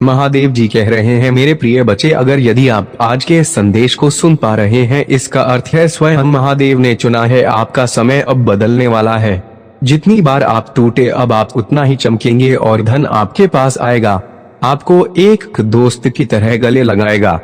महादेव जी कह रहे हैं, मेरे प्रिय बच्चे, अगर यदि आप आज के इस संदेश को सुन पा रहे हैं, इसका अर्थ है स्वयं महादेव ने चुना है। आपका समय अब बदलने वाला है। जितनी बार आप टूटे, अब आप उतना ही चमकेंगे और धन आपके पास आएगा। आपको एक दोस्त की तरह गले लगाएगा।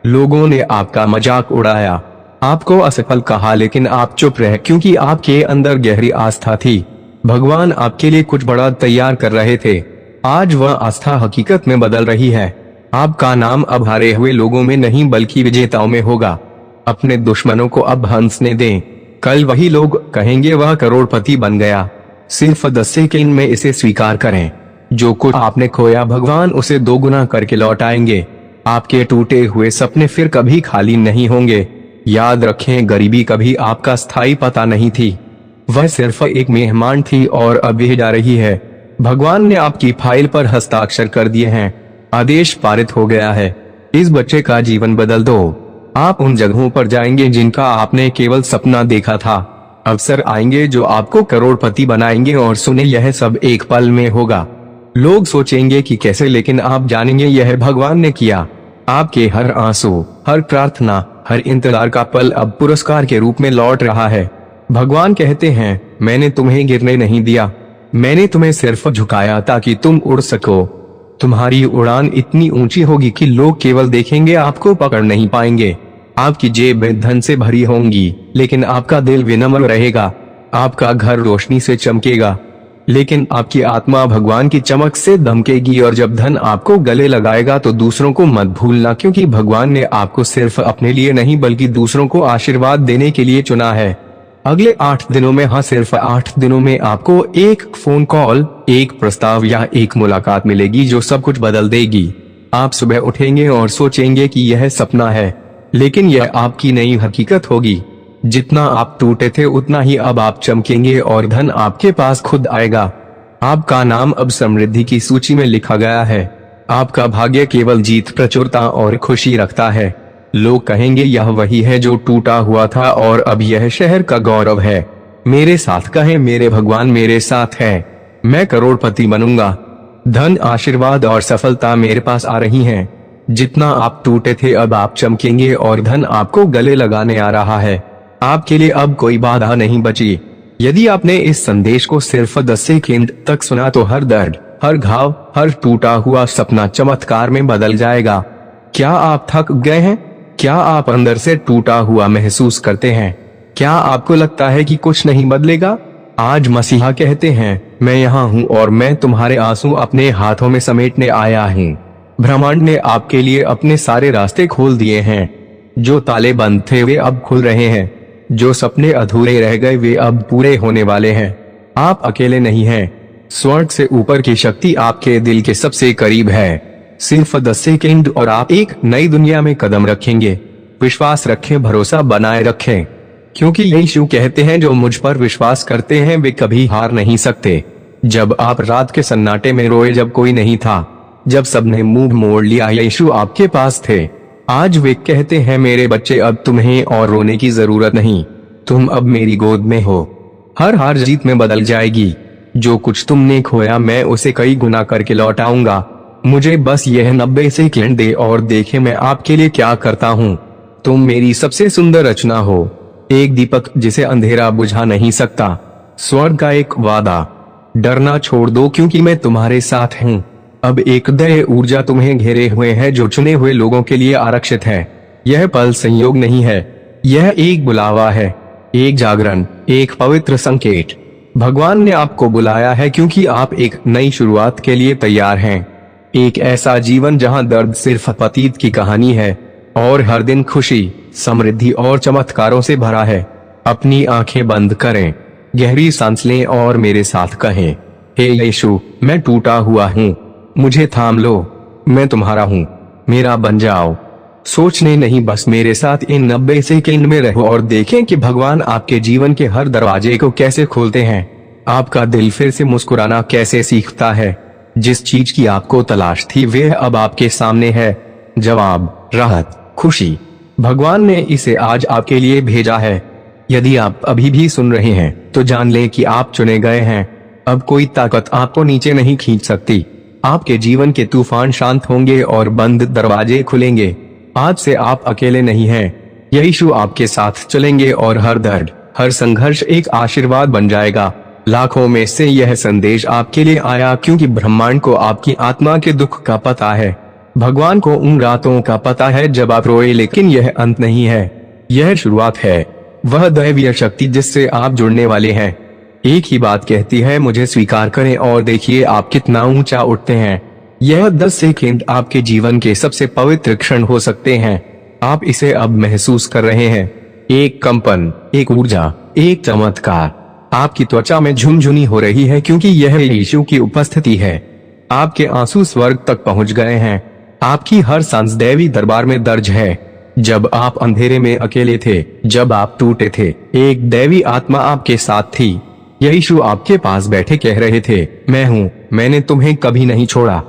लोगों ने आपका मजाक उड़ाया, आपको असफल कहा, लेकिन आप चुप रहे क्योंकि आपके अंदर गहरी आस्था थी। भगवान आपके लिए कुछ बड़ा तैयार कर रहे थे। आज वह आस्था हकीकत में बदल रही है। आपका नाम अब हारे हुए लोगों में नहीं बल्कि विजेताओं में होगा। अपने दुश्मनों को अब हंसने दें। कल वही लोग कहेंगे वह करोड़पति बन गया। सिर्फ 10 सेकंड में इसे स्वीकार करें। जो कुछ आपने खोया, भगवान उसे 2 गुना करके लौटाएंगे। आपके टूटे हुए सपने फिर कभी खाली नहीं होंगे। याद रखें, गरीबी कभी आपका स्थायी पता नहीं थी। वह सिर्फ एक मेहमान थी और अब यह जा रही है। भगवान ने आपकी फाइल पर हस्ताक्षर कर दिए हैं। आदेश पारित हो गया है। इस बच्चे का जीवन बदल दो। आप उन जगहों पर जाएंगे जिनका आपने केवल सपना देखा था। अवसर आएंगे जो आपको करोड़पति बनाएंगे और सुने, यह सब एक पल में होगा। लोग सोचेंगे कि कैसे, लेकिन आप जानेंगे यह भगवान ने किया। आपके हर आंसू, हर प्रार्थना, हर इंतजार का पल अब पुरस्कार के रूप में लौट रहा है। भगवान कहते हैं, मैंने तुम्हें गिरने नहीं दिया, मैंने तुम्हें सिर्फ झुकाया ताकि तुम उड़ सको। तुम्हारी उड़ान इतनी ऊंची होगी कि लोग केवल देखेंगे, आपको पकड़ नहीं पाएंगे। आपकी जेब धन से भरी होंगी, लेकिन आपका दिल विनम्र रहेगा। आपका घर रोशनी से चमकेगा, लेकिन आपकी आत्मा भगवान की चमक से दमकेगी। और जब धन आपको गले लगाएगा तो दूसरों को मत भूलना, क्योंकि भगवान ने आपको सिर्फ अपने लिए नहीं बल्कि दूसरों को आशीर्वाद देने के लिए चुना है। अगले 8 दिनों में, हाँ सिर्फ 8 दिनों में, आपको एक फोन कॉल, एक प्रस्ताव या एक मुलाकात मिलेगी जो सब कुछ बदल देगी। आप सुबह उठेंगे और सोचेंगे कि यह सपना है, लेकिन यह आपकी नई हकीकत होगी। जितना आप टूटे थे उतना ही अब आप चमकेंगे और धन आपके पास खुद आएगा। आपका नाम अब समृद्धि की सूची में लिखा गया है। आपका भाग्य केवल जीत, प्रचुरता और खुशी रखता है। लोग कहेंगे, यह वही है जो टूटा हुआ था और अब यह शहर का गौरव है। मेरे साथ कहें, मेरे भगवान मेरे साथ है। मैं करोड़पति बनूंगा। धन, आशीर्वाद और सफलता मेरे पास आ रही हैं। जितना आप टूटे थे अब आप चमकेंगे और धन आपको गले लगाने आ रहा है। आपके लिए अब कोई बाधा नहीं बची। यदि आपने इस संदेश को सिर्फ 10 सेकंड तक सुना तो हर दर्द, हर घाव, हर टूटा हुआ सपना चमत्कार में बदल जाएगा। क्या आप थक गए हैं? क्या आप अंदर से टूटा हुआ महसूस करते हैं? क्या आपको लगता है कि कुछ नहीं बदलेगा? आज मसीहा कहते हैं, मैं यहाँ हूँ और मैं तुम्हारे आंसू अपने हाथों में समेटने आया हूँ। ब्रह्मांड ने आपके लिए अपने सारे रास्ते खोल दिए हैं। जो ताले बंद थे वे अब खुल रहे हैं। जो सपने अधूरे रह गए वे अब पूरे होने वाले हैं। आप अकेले नहीं हैं। स्वर्ग से ऊपर की शक्ति आपके दिल के सबसे करीब है। सिर्फ 10 सेकंड और आप एक नई दुनिया में कदम रखेंगे। विश्वास रखें, भरोसा बनाए रखें, क्योंकि यीशु कहते हैं, जो मुझ पर विश्वास करते हैं वे कभी हार नहीं सकते। जब आप रात के सन्नाटे में रोए, जब कोई नहीं था, जब सबने मुंह मोड़ लिया, यीशु आपके पास थे। आज वे कहते हैं, मेरे बच्चे, अब तुम्हें और रोने की जरूरत नहीं। तुम अब मेरी गोद में हो। हर हार जीत में बदल जाएगी। जो कुछ तुमने खोया मैं उसे कई गुना करके लौटाऊंगा। मुझे बस यह 90 सेकंड दे और देखें मैं आपके लिए क्या करता हूँ। तुम मेरी सबसे सुंदर रचना हो, एक दीपक जिसे अंधेरा बुझा नहीं सकता। स्वर्ग का एक वादा, डरना छोड़ दो क्योंकि मैं तुम्हारे साथ हूँ। अब एक दया ऊर्जा तुम्हें घेरे हुए है जो चुने हुए लोगों के लिए आरक्षित है। यह पल संयोग नहीं है, यह एक बुलावा है, एक जागरण, एक पवित्र संकेत। भगवान ने आपको बुलाया है क्योंकि आप एक नई शुरुआत के लिए तैयार हैं। एक ऐसा जीवन जहां दर्द सिर्फ अतीत की कहानी है और हर दिन खुशी, समृद्धि और चमत्कारों से भरा है। अपनी आंखें बंद करें, गहरी सांस लें और मेरे साथ कहें, हे यीशु, मैं टूटा हुआ हूँ, मुझे थाम लो, मैं तुम्हारा हूँ, मेरा बन जाओ। सोचने नहीं, बस मेरे साथ इन 90 सेकंड में रहो और देखें कि भगवान आपके जीवन के हर दरवाजे को कैसे खोलते हैं। आपका दिल फिर से मुस्कुराना कैसे सीखता है। जिस चीज की आपको तलाश थी वह अब आपके सामने है। जवाब, राहत, खुशी। भगवान ने इसे आज आपके लिए भेजा है। यदि आप अभी भी सुन रहे हैं तो जान लें कि आप चुने गए हैं। अब कोई ताकत आपको नीचे नहीं खींच सकती। आपके जीवन के तूफान शांत होंगे और बंद दरवाजे खुलेंगे। आज से आप अकेले नहीं हैं। यीशु आपके साथ चलेंगे और हर दर्द, हर संघर्ष एक आशीर्वाद बन जाएगा। लाखों में से यह संदेश आपके लिए आया क्योंकि ब्रह्मांड को आपकी आत्मा के दुख का पता है। भगवान को उन रातों का पता है जब आप रोए, लेकिन यह अंत नहीं है, यह शुरुआत है। वह दैवीय शक्ति जिससे आप जुड़ने वाले हैं एक ही बात कहती है, मुझे स्वीकार करें और देखिए आप कितना ऊंचा उठते हैं। यह 10 सेकंड आपके जीवन के सबसे पवित्र क्षण हो सकते हैं। आप इसे अब महसूस कर रहे हैं। एक कंपन, एक ऊर्जा, एक चमत्कार। आपकी त्वचा में झुनझुनी हो रही है क्योंकि यह यीशु की उपस्थिति है। आपके आंसू स्वर्ग तक पहुंच गए हैं। आपकी हर सांस दैवी दरबार में दर्ज है। जब आप अंधेरे में अकेले थे, जब आप टूटे थे, एक दैवी आत्मा आपके साथ थी। यीशु आपके पास बैठे कह रहे थे, मैं हूँ, मैंने तुम्हें कभी नहीं छोड़ा।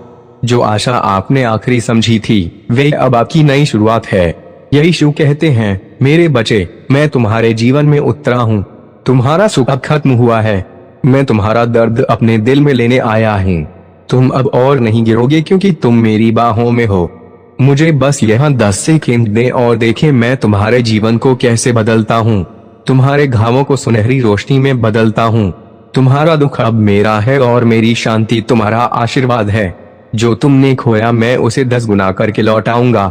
जो आशा आपने आखिरी समझी थी, वे अब आपकी नई शुरुआत है। यीशु कहते हैं, मेरे बच्चे, मैं तुम्हारे जीवन में उतरा हूँ। तुम्हारा सुख अब खत्म हुआ है। मैं तुम्हारा दर्द अपने दिल में लेने आया हूँ। तुम अब और नहीं गिरोगे क्योंकि तुम मेरी बाहों में हो। मुझे बस यहाँ 10 सेकंड दें और देखें मैं तुम्हारे जीवन को कैसे बदलता हूँ। तुम्हारे घावों को सुनहरी रोशनी में बदलता हूँ। तुम्हारा दुख अब मेरा है और मेरी शांति तुम्हारा आशीर्वाद है। जो तुमने खोया मैं उसे 10 गुना करके लौटाऊंगा।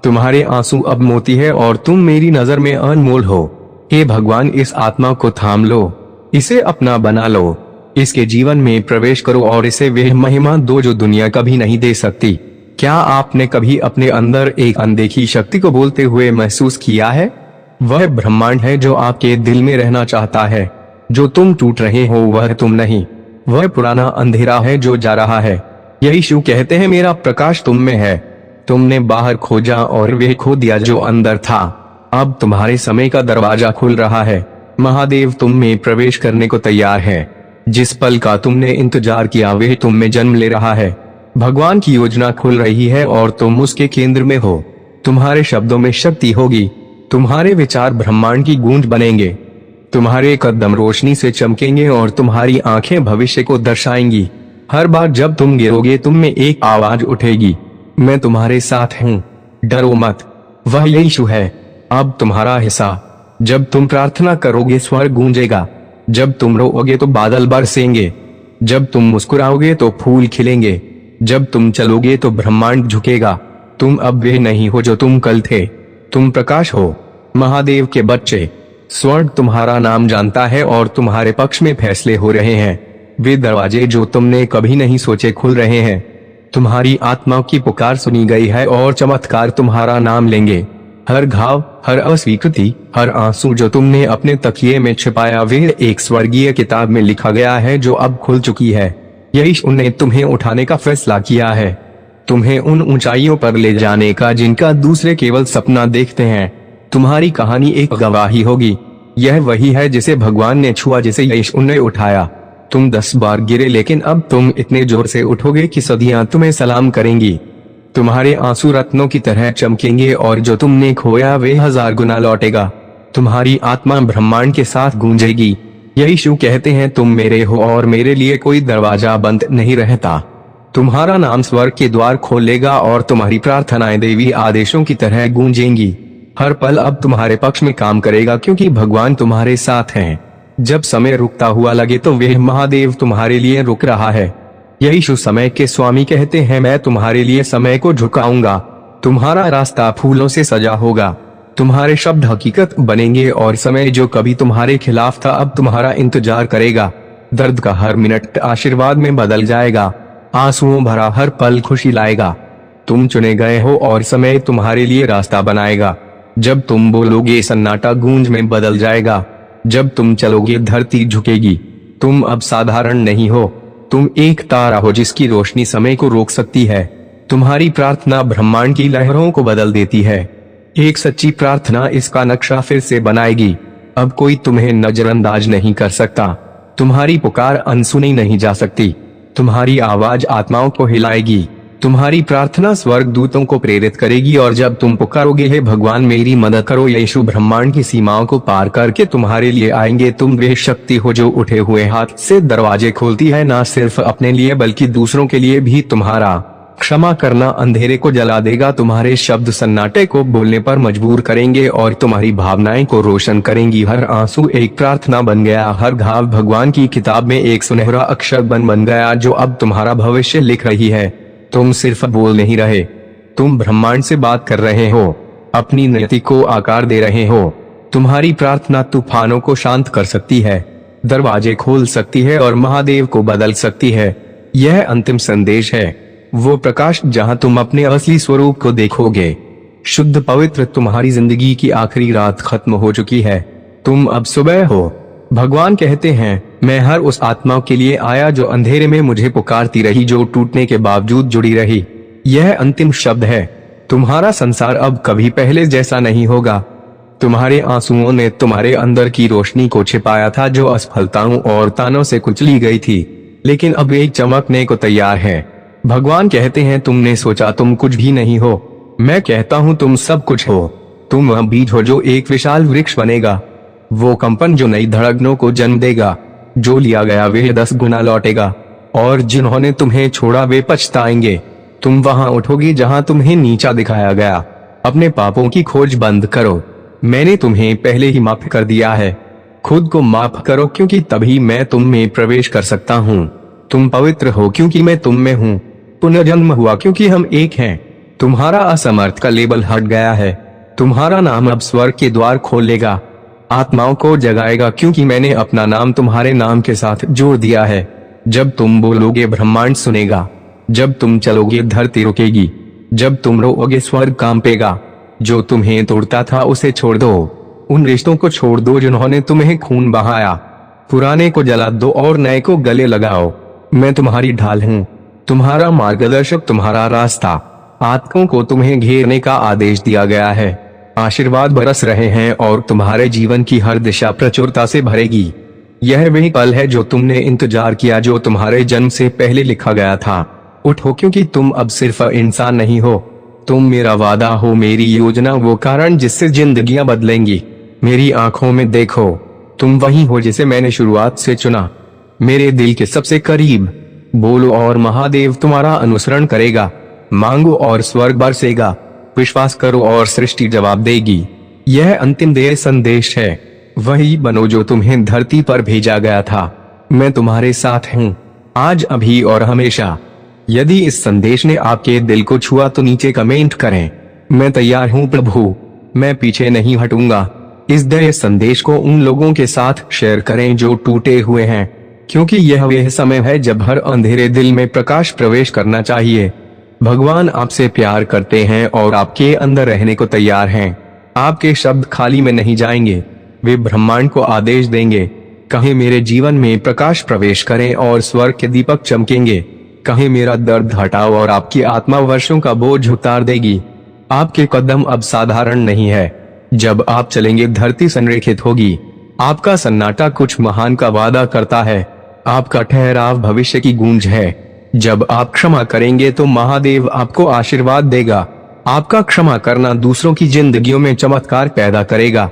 तुम्हारे आंसू अब मोती है और तुम मेरी नजर में अनमोल हो। हे भगवान, इस आत्मा को थाम लो, इसे अपना बना लो, इसके जीवन में प्रवेश करो और इसे वह महिमा दो जो दुनिया कभी नहीं दे सकती। क्या आपने कभी अपने अंदर एक अनदेखी शक्ति को बोलते हुए महसूस किया है? वह ब्रह्मांड है जो आपके दिल में रहना चाहता है। जो तुम टूट रहे हो वह तुम नहीं, वह पुराना अंधेरा है जो जा रहा है। यीशु कहते हैं, मेरा प्रकाश तुम में है। तुमने बाहर खोजा और वह खो दिया जो अंदर था। अब तुम्हारे समय का दरवाजा खुल रहा है। महादेव तुम में प्रवेश करने को तैयार है। जिस पल का तुमने इंतजार किया वह तुम में जन्म ले रहा है। भगवान की योजना खुल रही है और तुम उसके केंद्र में हो। तुम्हारे शब्दों में शक्ति होगी। तुम्हारे विचार ब्रह्मांड की गूंज बनेंगे। तुम्हारे कदम रोशनी से चमकेंगे और तुम्हारी आंखें भविष्य को दर्शाएंगी। हर बार जब तुम गिरोगे तुम में एक आवाज उठेगी, मैं तुम्हारे साथ हूँ, डरो मत। वह यीशु है, अब तुम्हारा हिस्सा। जब तुम प्रार्थना करोगे स्वर्ग गूंजेगा। जब तुम रोओगे तो बादल बरसेंगे। जब तुम मुस्कुराओगे तो फूल खिलेंगे। जब तुम चलोगे तो ब्रह्मांड झुकेगा। तुम अब वे नहीं हो जो तुम कल थे, तुम प्रकाश हो। महादेव के बच्चे, स्वर्ग तुम्हारा नाम जानता है और तुम्हारे पक्ष में फैसले हो रहे हैं। वे दरवाजे जो तुमने कभी नहीं सोचे खुल रहे हैं। तुम्हारी आत्मा की पुकार सुनी गई है और चमत्कार तुम्हारा नाम लेंगे। हर घाव, हर अस्वीकृति, हर आंसू जो तुमने अपने तकिए में छिपाया वे एक स्वर्गीय किताब में लिखा गया है जो अब खुल चुकी है। यीशु ने तुम्हें उठाने का फैसला किया है, तुम्हें उन ऊंचाइयों पर ले जाने का जिनका दूसरे केवल सपना देखते हैं। तुम्हारी कहानी एक गवाही होगी। यह वही है जिसे भगवान ने छुआ, जिसे यीशु ने उठाया। तुम 10 बार गिरे लेकिन अब तुम इतने जोर से उठोगे कि सदियां तुम्हें सलाम करेंगी। तुम्हारे आंसू रत्नों की तरह चमकेंगे और जो तुमने खोया वे 1000 गुना लौटेगा। तुम्हारी आत्मा ब्रह्मांड के साथ गूंजेगी। यीशु कहते हैं, तुम मेरे हो और मेरे लिए कोई दरवाजा बंद नहीं रहता। तुम्हारा नाम स्वर्ग के द्वार खोलेगा और तुम्हारी प्रार्थनाएं देवी आदेशों की तरह गूंजेंगी। हर पल अब तुम्हारे पक्ष में काम करेगा क्योंकि भगवान तुम्हारे साथ हैं। जब समय रुकता हुआ लगे तो वह महादेव तुम्हारे लिए रुक रहा है। यीशु समय के स्वामी कहते हैं, मैं तुम्हारे लिए समय को झुकाऊंगा। तुम्हारा रास्ता फूलों से सजा होगा। तुम्हारे शब्द हकीकत बनेंगे और समय जो कभी तुम्हारे खिलाफ था अब तुम्हारा इंतजार करेगा। दर्द का हर मिनट आशीर्वाद में बदल जाएगा। आंसुओं भरा हर पल खुशी लाएगा। तुम चुने गए हो और समय तुम्हारे लिए रास्ता बनाएगा। जब तुम बोलोगे सन्नाटा गूंज में बदल जाएगा। जब तुम चलोगे धरती झुकेगी। तुम अब साधारण नहीं हो, तुम एक तारा हो जिसकी रोशनी समय को रोक सकती है। तुम्हारी प्रार्थना ब्रह्मांड की लहरों को बदल देती है। एक सच्ची प्रार्थना इसका नक्शा फिर से बनाएगी। अब कोई तुम्हें नजरअंदाज नहीं कर सकता। तुम्हारी पुकार अनसुनी नहीं जा सकती। तुम्हारी आवाज आत्माओं को हिलाएगी। तुम्हारी प्रार्थना स्वर्ग दूतों को प्रेरित करेगी और जब तुम पुकारोगे हे भगवान मेरी मदद करो, यीशु ब्रह्मांड की सीमाओं को पार करके तुम्हारे लिए आएंगे। तुम वे शक्ति हो जो उठे हुए हाथ से दरवाजे खोलती है, न सिर्फ अपने लिए बल्कि दूसरों के लिए भी। तुम्हारा क्षमा करना अंधेरे को जला देगा, तुम्हारे शब्द सन्नाटे को बोलने पर मजबूर करेंगे और तुम्हारी भावनाएं को रोशन करेंगी। हर आंसू एक प्रार्थना बन गया, हर घाव भगवान की किताब में एक सुनहरा अक्षर बन गया जो अब तुम्हारा भविष्य लिख रही है। तुम सिर्फ बोल नहीं रहे, तुम ब्रह्मांड से बात कर रहे हो, अपनी नियति को आकार दे रहे हो। तुम्हारी प्रार्थना तूफानों को शांत कर सकती है, दरवाजे खोल सकती है और महादेव को बदल सकती है। यह अंतिम संदेश है, वो प्रकाश जहां तुम अपने असली स्वरूप को देखोगे। शुद्ध पवित्र, तुम्हारी जिंदगी की आखिरी रात खत्म हो चुकी है, तुम अब सुबह हो। भगवान कहते हैं, मैं हर उस आत्मा के लिए आया जो अंधेरे में मुझे पुकारती रही, जो टूटने के बावजूद जुड़ी रही। यह अंतिम शब्द है, तुम्हारा संसार अब कभी पहले जैसा नहीं होगा। तुम्हारे आंसुओं ने तुम्हारे अंदर की रोशनी को छिपाया था जो असफलताओं और तानों से कुचली गई थी, लेकिन अब एक चमकने को तैयार है। भगवान कहते हैं, तुमने सोचा तुम कुछ भी नहीं हो, मैं कहता हूँ तुम सब कुछ हो। तुम वह बीज हो जो एक विशाल वृक्ष बनेगा, वो कंपन जो नई धड़कनों को जन्म देगा। जो लिया गया वे 10 गुना लौटेगा और जिन्होंने तुम्हें छोड़ा वे पछताएंगे। तुम वहां उठोगी जहां तुम्हें नीचा दिखाया गया। अपने पापों की खोज बंद करो, मैंने तुम्हें पहले ही माफ कर दिया है। खुद को माफ करो क्योंकि तभी मैं तुम में प्रवेश कर सकता हूँ। तुम पवित्र हो क्योंकि मैं तुम में हूँ। पुनर्जन्म हुआ क्योंकि हम एक हैं। तुम्हारा असमर्थ का लेबल हट गया है, तुम्हारा नाम अब स्वर्ग के द्वार खोलेगा, आत्माओं को जगाएगा क्योंकि मैंने अपना नाम तुम्हारे नाम के साथ जोड़ दिया है। जब तुम बोलोगे ब्रह्मांड सुनेगा, जब तुम चलोगे धरती रुकेगी, जब तुम रोओगे स्वर्ग कांपेगा। जो तुम्हें तोड़ता था उसे छोड़ दो, उन रिश्तों को छोड़ दो जिन्होंने तुम्हें खून बहाया। पुराने को जला दो और नए को गले लगाओ। मैं तुम्हारी ढाल हूँ, तुम्हारा मार्गदर्शक, तुम्हारा रास्ता। आत्माओं को तुम्हें घेरने का आदेश दिया गया है। आशीर्वाद बरस रहे हैं और तुम्हारे जीवन की हर दिशा प्रचुरता से भरेगी। यह वही पल है जो तुमने इंतजार किया, जो तुम्हारे जन्म से पहले लिखा गया था। उठो क्योंकि तुम अब सिर्फ इंसान नहीं हो, तुम मेरा वादा हो, मेरी योजना, वो कारण जिससे जिंदगियां बदलेंगी। मेरी आंखों में देखो, तुम वही हो जिसे मैंने शुरुआत से चुना, मेरे दिल के सबसे करीब। बोलो और महादेव तुम्हारा अनुसरण करेगा। मांगो और स्वर्ग बरसेगा। विश्वास करो और सृष्टि जवाब देगी। यह अंतिम देय संदेश है, वही बनो जो तुम्हें धरती पर भेजा गया था। मैं तुम्हारे साथ हूँ, आज, अभी और हमेशा। यदि इस संदेश ने आपके दिल को छुआ तो नीचे कमेंट करें, मैं तैयार हूँ प्रभु, मैं पीछे नहीं हटूंगा। इस देय संदेश को उन लोगों के साथ शेयर करें जो टूटे हुए हैं, क्योंकि यह वह समय है जब हर अंधेरे दिल में प्रकाश प्रवेश करना चाहिए। भगवान आपसे प्यार करते हैं और आपके अंदर रहने को तैयार हैं। आपके शब्द खाली में नहीं जाएंगे, वे ब्रह्मांड को आदेश देंगे, कहीं मेरे जीवन में प्रकाश प्रवेश करें और स्वर्ग के दीपक चमकेंगे। कहीं मेरा दर्द हटाओ और आपकी आत्मा वर्षों का बोझ उतार देगी। आपके कदम अब साधारण नहीं है, जब आप चलेंगे धरती संरेखित होगी। आपका सन्नाटा कुछ महान का वादा करता है, आपका ठहराव भविष्य की गूंज है। जब आप क्षमा करेंगे तो महादेव आपको आशीर्वाद देगा। आपका क्षमा करना दूसरों की जिंदगियों में चमत्कार पैदा करेगा।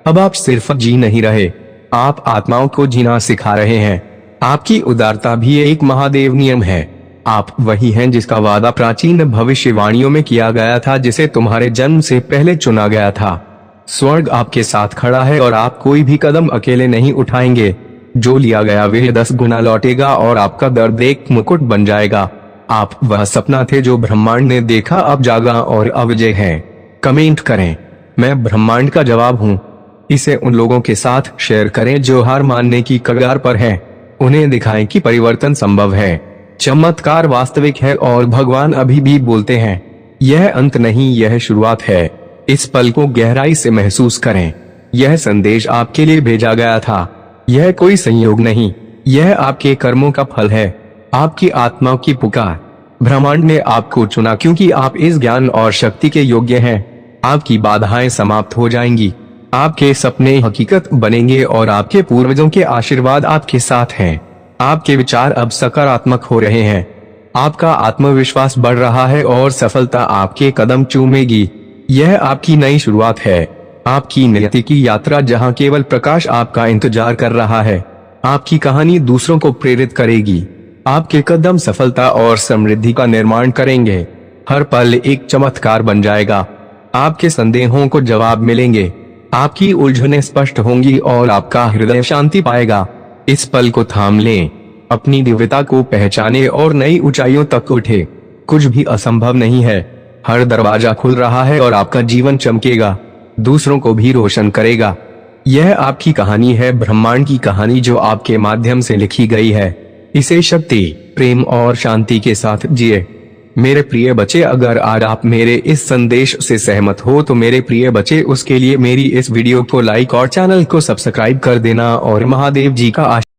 अब आप सिर्फ जी नहीं रहे, आप आत्माओं को जीना सिखा रहे हैं। आपकी उदारता भी एक महादेव नियम है। आप वही हैं जिसका वादा प्राचीन भविष्यवाणियों में किया गया था, जिसे तुम्हारे जन्म से पहले चुना गया था। स्वर्ग आपके साथ खड़ा है और आप कोई भी कदम अकेले नहीं उठाएंगे। जो लिया गया वह 10 गुना लौटेगा और आपका दर्द एक मुकुट बन जाएगा। आप वह सपना थे जो ब्रह्मांड ने देखा, अब जागा और अविजय है। कमेंट करें, मैं ब्रह्मांड का जवाब हूँ। इसे उन लोगों के साथ शेयर करें जो हार मानने की कगार पर हैं। उन्हें दिखाएं कि परिवर्तन संभव है, चमत्कार वास्तविक है और भगवान अभी भी बोलते हैं। यह अंत नहीं, यह शुरुआत है। इस पल को गहराई से महसूस करें। यह संदेश आपके लिए भेजा गया था। यह कोई संयोग नहीं, यह आपके कर्मों का फल है, आपकी आत्मा की पुकार। ब्रह्मांड ने आपको चुना क्योंकि आप इस ज्ञान और शक्ति के योग्य हैं। आपकी बाधाएं समाप्त हो जाएंगी, आपके सपने हकीकत बनेंगे और आपके पूर्वजों के आशीर्वाद आपके साथ हैं। आपके विचार अब सकारात्मक हो रहे हैं। आपका आत्मविश्वास बढ़ रहा है और सफलता आपके कदम चूमेगी। यह आपकी नई शुरुआत है, आपकी नियति की यात्रा जहां केवल प्रकाश आपका इंतजार कर रहा है। आपकी कहानी दूसरों को प्रेरित करेगी। आपके कदम सफलता और समृद्धि का निर्माण करेंगे। हर पल एक चमत्कार बन जाएगा। आपके संदेहों को जवाब मिलेंगे, आपकी उलझनें स्पष्ट होंगी और आपका हृदय शांति पाएगा। इस पल को थाम लें, अपनी दिव्यता को पहचाने और नई ऊंचाइयों तक उठे। कुछ भी असंभव नहीं है। हर दरवाजा खुल रहा है और आपका जीवन चमकेगा, दूसरों को भी रोशन करेगा। यह आपकी कहानी है, ब्रह्मांड की कहानी जो आपके माध्यम से लिखी गई है। इसे शक्ति, प्रेम और शांति के साथ जिए। मेरे प्रिय बच्चे, अगर आज आप मेरे इस संदेश से सहमत हो तो मेरे प्रिय बच्चे उसके लिए मेरी इस वीडियो को लाइक और चैनल को सब्सक्राइब कर देना और महादेव जी का